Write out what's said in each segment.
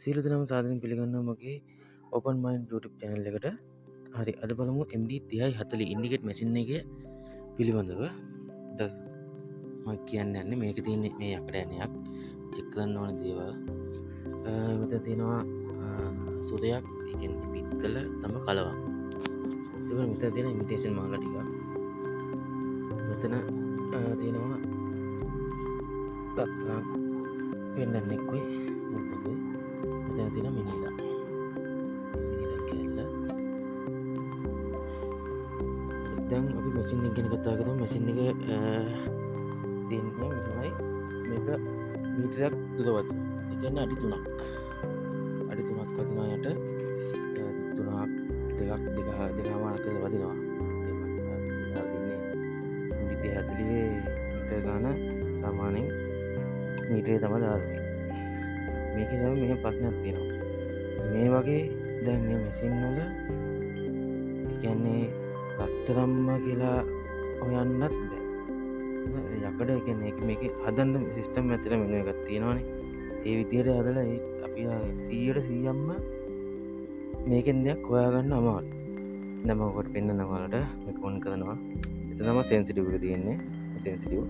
සියලු දෙනාම සාදරයෙන් පිළිගන්නවා මගේ Open Mind YouTube channel එකට. හරි අද බලමු MD3040 ඉන්ඩිකේට් මැෂින් එක පිළිබඳව. මම කියන්න යන්නේ මේක තියෙන්නේ මේ යකඩ චෙක් කරන්න ඕන දේවල්. මෙතන තියෙනවා සුදයක්, ඒ කියන්නේ පිත්තල තම කලවක්. ඒක මෙතන තියෙන ඉමිටේෂන් මාලා ටික. මෙතන තියෙනවා තත්නම් පෙන්නන්නෙකුයි මුල්පොකුයි. මෙතන තියෙන මිනිලා කියලා. දැන් අපි මැෂින් එක ගැන කතා කරමු. මැෂින් එක තියෙන්නේ මෙතනයි. මේක මීටරයක් දුර වදිනවා. ඒ කියන්නේ අඩි 3ක්. අඩි 3ක් වදිනවා යට 3ක් දෙකමාරක වදිනවා. ඒ මම තින්නේ ඉන්දි 30 මීටර ගාන සාමාන්‍යයෙන් මීටරේ තමයි දාන්නේ. මේකේ තමයි මෙහෙම ප්‍රශ්නයක් තියෙනවා. මේ වගේ දැන් මේ මැෂින් වල කියන්නේ රත්තරම්ම කියලා හොයන්නත් බෑ. යකඩ කියන්නේ මේකේ හදන්න සිස්ටම් ඇතුලේ මෙනු එකක් තියෙනවානේ. ඒ විදිහට හදලා අපි 100%ක්ම මේකෙන් දෙයක් හොයාගන්න අමාරුයි. දැන් මම ඔකට පෙන්නනවා ඔයාලට. මේක ඔන් කරනවා. එතන තමයි සෙන්සිටිව් එක තියෙන්නේ. සෙන්සිටිව්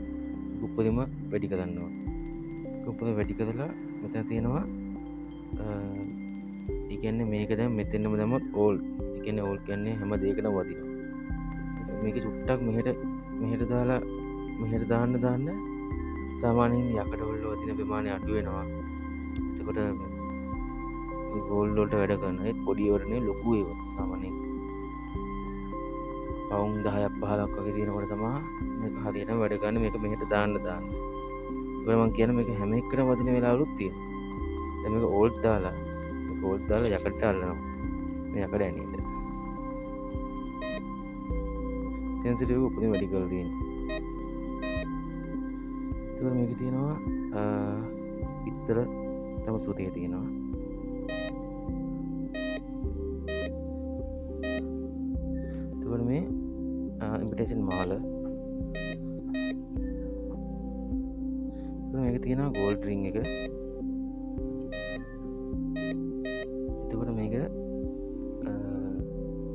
උපරිම වැඩි කරන්න ඕන. උපරිම වැඩි කරලා මෙතන තියෙනවා ඒ කියන්නේ මේක දැන් මෙතනම දැම්මොත් ඕල්. ඒ කියන්නේ ඕල් කියන්නේ හැම දෙයකටම වදිනවා. මේක චුට්ටක් මෙහෙට දාලා මෙහෙට දාන්න සාමාන්‍යයෙන් යකඩ වල වදින ප්‍රමාණය අඩු වෙනවා. එතකොට මේ ගෝල් වලට වැඩ කරන ඒ පොඩි වරනේ ලොකු ඒවා සාමාන්‍යයෙන් පවුම් 10ක් 15ක් වගේ තියෙනකොට තමයි මේක හරියටම වැඩ ගන්න. මේක මෙහෙට දාන්න. ඒක මම කියන්නේ මේක හැම එකටම වදින වෙලාවලුත් තියෙනවා. දැන් මේක ඕල්ට් දාලා යකඩට අල්ලනවා. මේ යකඩ ඇනින්ද සෙන්සිටිව් උපරිම වැඩි කරලා තියෙනවා. ඒතකොට මේක තියෙනවා පිත්තර තම සුතිය තියෙනවා. ඒතකොට මේ ඉමිටේෂන් මාල. මේක තියෙනවා ගෝල්ඩ් රින් එක. එතකොට මේක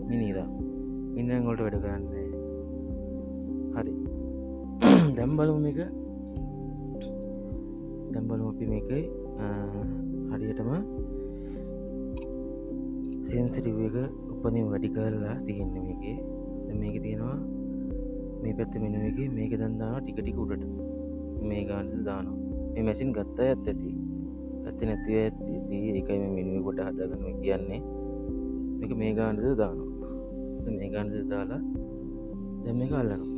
මිනිරා මිනිරන් වලට වැඩ කරන්නේ. හරි. දැන් බලමු අපි මේකේ හරියටම සෙන්සිටිව් එක උපරිම වැඩි කරලා තියෙන්නේ මේකේ. දැන් මේකේ තියෙනවා මේ පැත්තේ මෙනු එකේ මේක දැන් දානවා ටික උඩට. මේ ගානට දානවා. මේ මැෂින් ගත්ත අයත් ඇති. ඇත්තේ නැති අයත් ඇති. ඒකයි මේ මෙනු එක කොට හදාගන්න කියන්නේ. මේක මේ ගානට දානවා. දැන් මේ ගානට දාලා දැන් මේක අල්ලනවා.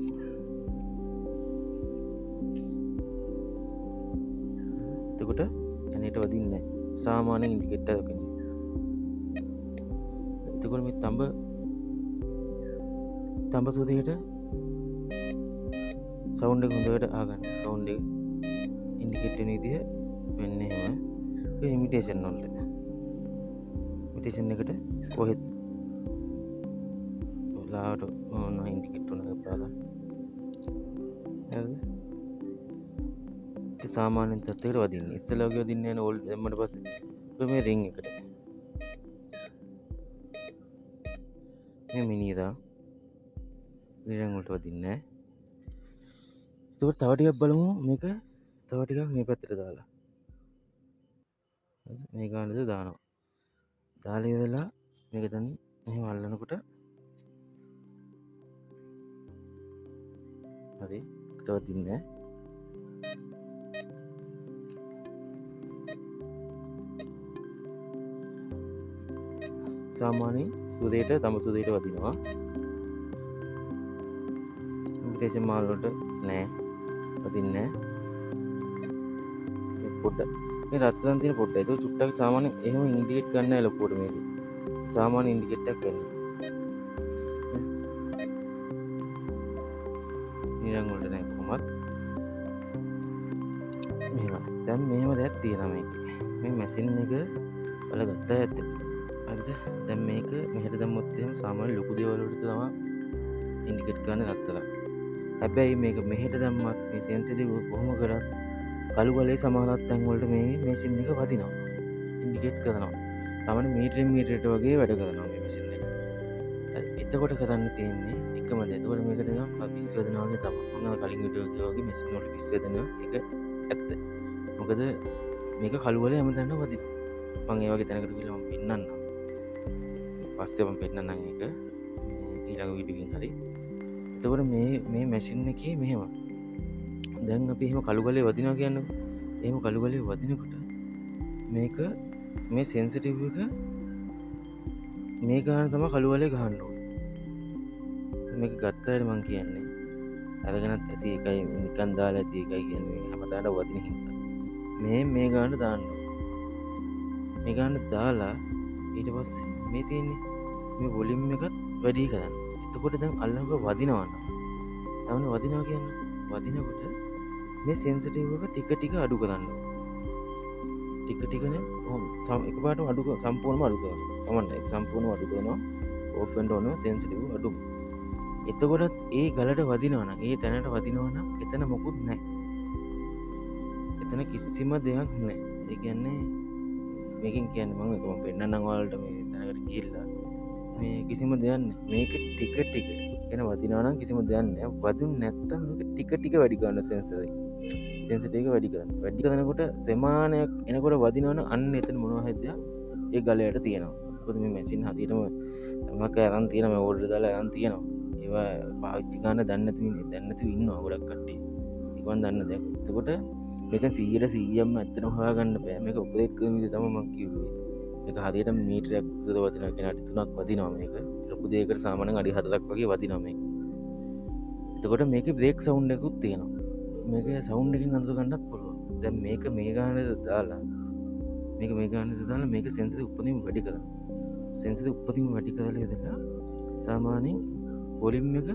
එතකොට එනේට වදින්නේ නැහැ. සාමාන්‍ය ඉන්ඩිකේටර් එකකින්. එතකොට මේ තඹ සුදියට සවුන්ඩ් එක හොඳට ආගන්න. සවුන්ඩ් එක ඉන්ඩිකේට් වෙන විදිහ මෙන්න එහෙම. ඒ ඉමිටේෂන් වලට. ඉමිටේෂන් එකට කොහෙද ලාවට මොන ඉන්ඩිකේට් උනක දාලා. හරිද? ඒ සාමාන්‍ය තත්ත්වයකට වදින්නේ. ඉස්සෙල්ලා වගේ වදින්නේ නැහැ ඕල් දැම්මට පස්සේ. මේ රින් එකට. මේ මිනිරා මිනිරන් වලට වදින්නේ නැහැ. ඒකට තව ටිකක් බලමු මේක තව ටිකක් මේ පැත්තට දාලා. හරිද? මේ ගානට දානවා. දාලා ඉවරලා මේක දැන් මෙහෙම අල්ලනකොට හරි ඒකට වදින්නේ නැහැ. සාමාන්‍යයෙන් තම සුදේට වදිනවා. ඉමිටේෂන් මාල් වලට නෑ වදින්නේ නෑ. මේ රත්තරන් තියෙන පොඩ්ඩයි. ඒක චුට්ටක් සාමාන්‍යයෙන් එහෙම ඉන්ඩිකේට් ගන්න නෑ ලොකුවට මේක. සාමාන්‍ය ඉන්ඩිකේට් එකක් ගන්න. නිරංග වලට නෑ කොහොමත්. මෙහෙම. දැන් මෙහෙම දෙයක් තියෙනවා මේකේ. මේ මැෂින් එක වල ගත්තා ඇත්ත. හරිද? දැන් මේක මෙහෙට දැම්මොත් එහෙම සාමාන්‍ය ලොකු දේවල් වලට තමයි ඉන්ඩිකේට් ගන්න රත්තරන්. හැබැයි මේක මෙහෙට දැම්මත් මේ සෙන්සිටිව් කොහොම කරත් කළු ගලේ සමහරක් තැන් වලට මේ මැෂින් එක වදිනවා. ඉන්ඩිකේට් කරනවා. තමන මීටරෙන් මීටරට වගේ වැඩ කරනවා මේ මැෂින් එක. එතකොට කරන්න තියෙන්නේ එකම දේ. එතකොට මේක නිකන් පිස් වැදෙනවා වගේ තමයි. මම කලින් වීඩියෝ එකේ වගේ මැෂින් වල පිස් වැදෙනවා. ඒක ඇත්ත. මොකද මේක කළු වලේ හැමතැනම වදිනවා. මම ඒ වගේ තැනකට ගිහලා මම පෙන්නන්නම්. පස්සේ මම පෙන්නන්නම් ඒක. ඊළඟ වීඩියෝ එකකින් හරි. එතකොට මේ මැෂින් එකේ මෙහෙම. දැන් අපි එහෙම කළු ගලේ වදිනවා කියන්නකො. එහෙම කළු ගලේ වදිනකොට මේක මේ සෙන්සිටිව් එක මේ ගාන තමයි කළු ගලේ ගහන්න ඕනේ. මේක ගත්තාට මං කියන්නේ අරගෙනත් ඇති එකයි නිකන් දාලා ඇති එකයි කියන්නේ හැමදාම වදින හින්දා. මේ ගාන දාන්න ඕනේ. මේ ගාන දාලා ඊට පස්සේ මේ තියෙන්නේ මේ වොලියුම් එකත් වැඩි කරන්න. එතකොට දැන් අල්ලනකොට වදිනවා නම් සාමාන්‍ය වදිනවා කියන්නේ වදිනකොට මේ සෙන්සිටිව් එක ටික ටික අඩු කරන්න ඕනේ. ටික ටිකනේ එකපාරටම අඩු සම්පූර්ණයෙන්ම අඩු කරනවා. කමන්න සම්පූර්ණයෙන්ම අඩු කරනවා. ඕෆ් වෙන්න ඕනේ සෙන්සිටිව් අඩු. එතකොට ඒ ගලට වදිනවා නම් ඒ තැනට වදිනවා නම් එතන මොකුත් නැහැ. එතන කිසිම දෙයක් නැහැ. ඒ කියන්නේ මේකෙන් කියන්නේ මම ඒක පෙන්නන්නම් ඔයාලට මේ තැනකට ගිහිල්ලා මේ කිසිම දෙයක් නැහැ. මේක ටික ටික එන වදිනවා නම් කිසිම දෙයක් නැහැ. වදුන් නැත්තම් මේක ටික ටික වැඩි කරන සෙන්සර් එක. සෙන්සිටිව් එක වැඩි කරනවා. වැඩි කරනකොට ප්‍රමාණයක් එනකොට වදිනවනම් අන්න එතන මොනවා හරි දෙයක් ඒ ගලයට තියෙනවා. මොකද මේ මැෂින් හරියටම තමක අරන් තියෙනවා. මේ ඕඩර් දාලා අරන් තියෙනවා. ඒවා පාවිච්චි කරන්න දන්නේ නැතුව ඉන්නවා ගොඩක් කට්ටිය. ඒක මම දන්න දෙයක්. එතකොට මේක 100%ක්ම ඇත්තටම හොයාගන්න බෑ. මේක ඔපරේට් කරන විදිහ තමයි මම කිව්වේ. මේක හරියටම මීටරයක් විතර වදිනවා කියන අඩි 3ක් වදිනවා මේක. ලොකු දෙයකට සාමාන්‍යයෙන් අඩි 4ක් වගේ වදිනවා මේක. එතකොට මේකේ බ්‍රේක් සවුන්ඩ් එකකුත් තියෙනවා. මේක සවුන්ඩ් එකකින් අඳුර ගන්නත් පුළුවන්. දැන් මේක මේ ගානට දාලා මේක සෙන්සර් උපදින්ම වැඩි කරනවා. සෙන්සර් උපදින්ම වැඩි කරලා ඉඳලා සාමාන්‍යයෙන් වොලියුම් එක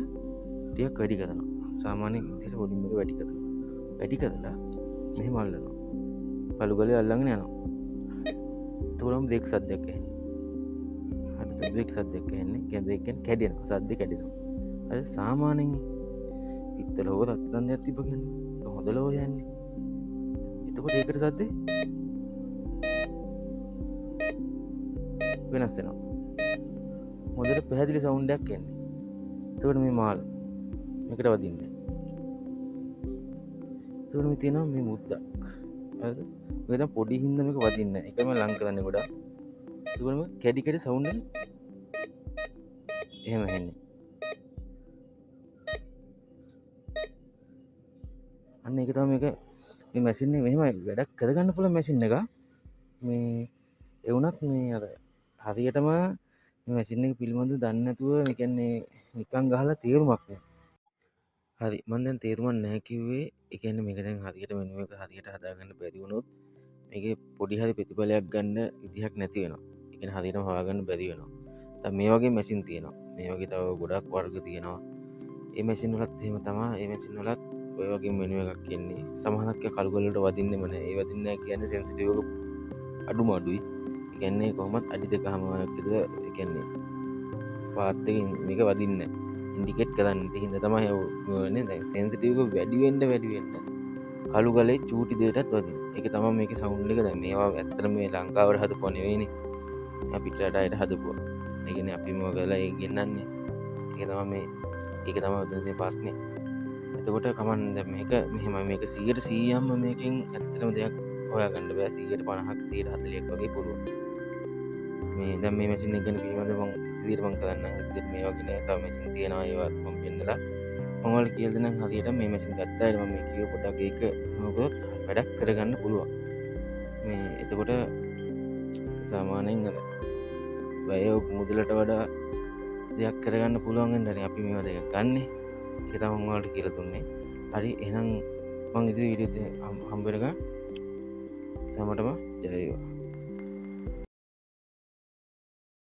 ටිකක් වැඩි කරනවා. සාමාන්‍යයෙන් විදිහට වොලියුම් එක වැඩි කරනවා. වැඩි කරලා මෙහෙම අල්ලනවා. කළු ගලේ අල්ලගෙන යනවා. එතකොටම බ්‍රේක් සද්දයක් ඇහෙනවා. හරිද? බ්‍රේක් සද්දයක් ඇහෙන්නේ. කියන්නේ බ්‍රේක් කියන්නේ කැඩෙනවා. සද්ද කැඩෙනවා. හරි සාමාන්‍යයෙන් පිත්තල හොව රත්තරන් දෙයක් තිබ්බ කියන්නේ. හොඳ ලෝ යන්නේ. එතකොට ඒකට සද්දේ වෙනස් වෙනවා. හොඳට පැහැදිලි සවුන්ඩ් එකක් එන්නේ. එතකොට මේ මාල් මේකට වදින්නේ. එතකොට මේ තියෙනවා මේ මුද්දක්. හරිද? මේක දැන් පොඩි හින්දා මේක වදින්නේ නැහැ. ඒකම ලං කරන්නේ ගොඩක්. එතකොට මේ කැඩි කැඩි සවුන්ඩ් එක එහෙම එන්නේ. අන්න ඒක තමයි මේක මේ මැෂින් එක මෙහෙම වැඩක් කරගන්න පුළුවන් මැෂින් එක. මේ ඒ වුණත් මේ අර හරියටම මේ මැෂින් එක පිළිබඳව දන්නේ නැතුව ඒ කියන්නේ නිකන් ගහලා තේරුමක් නැහැ. හරි මම දැන් තේරුමක් නැහැ කිව්වේ ඒ කියන්නේ මේක දැන් හරියට මෙනු එක හරියට හදාගන්න බැරි වුණොත් මේකේ පොඩි හරි ප්‍රතිඵලයක් ගන්න විදිහක් නැති වෙනවා. ඒ කියන්නේ හරියටම හොයාගන්න බැරි වෙනවා. දැන් මේ වගේ මැෂින් තියෙනවා. මේ වගේ තව ගොඩක් වර්ග තියෙනවා. ඒ මැෂින් වලත් එහෙම තමයි. ඒ මැෂින් වලත් ඔය වගේ මෙනු එකක් එන්නේ. සමහරක් කළු ගලට වදින්නෙම නැහැ. ඒ වදින්නේ නැහැ කියන්නේ සෙන්සිටිව් එක අඩුම අඩුයි. ඒ කියන්නේ කොහොමත් අඩි 2කමාරක් විතර ඒ කියන්නේ පාත් එකකින් මේක වදින්නේ නැහැ. ඉන්ඩිකේට් කරන්නේ. ඒ හින්දා තමයි ඔන්නේ දැන් සෙන්සිටිව් එක වැඩි වෙන්න කළු ගලේ චූටි දෙයටත් වදිනවා. ඒක තමයි මේකේ සවුන්ඩ් එක. දැන් මේවා ඇත්තට මේ ලංකාවට හදපුවා නෙවෙයිනේ. අපිට රටායට හදපුවා. ඒ කියන්නේ අපි මොකද කරලා ඒක ගෙන්නන්නේ. ඒක තමයි උදේ තියෙන ප්‍රශ්නේ. එතකොට කමන්න දැන් මේක මෙහෙමයි මේක 100%ක්ම මේකෙන් ඇත්තටම දෙයක් හොයාගන්න බෑ. 150ක් 140ක් වගේ පුළුවන්. මේ දැන් මේ මැෂින් එක ගැන පිළිබඳව මම ඉදිරියට මම කරන්නම්. ඉදිරියට මේ වගේ නෑ තව මැෂින් තියෙනවා ඒවත් මම පෙන්නලා මම ඔයාලට කියලා දෙන්නම් හරියට මේ මැෂින් ගත්තාම මම මේ කිව්ව පොඩක් ඒක මොකද වැඩක් කරගන්න පුළුවන්. මේ එතකොට සාමාන්‍යයෙන් අර වැය මුදලට වඩා දෙයක් කරගන්න පුළුවන් වෙනදනේ අපි මේවා දෙක ගන්නෙ. ඒක තමයි මම ඔයාලට කියලා දුන්නේ. හරි එහෙනම් මම ඉදිරි වීඩියෝ හම්බ වෙනකම් සමටම ජය වේවා.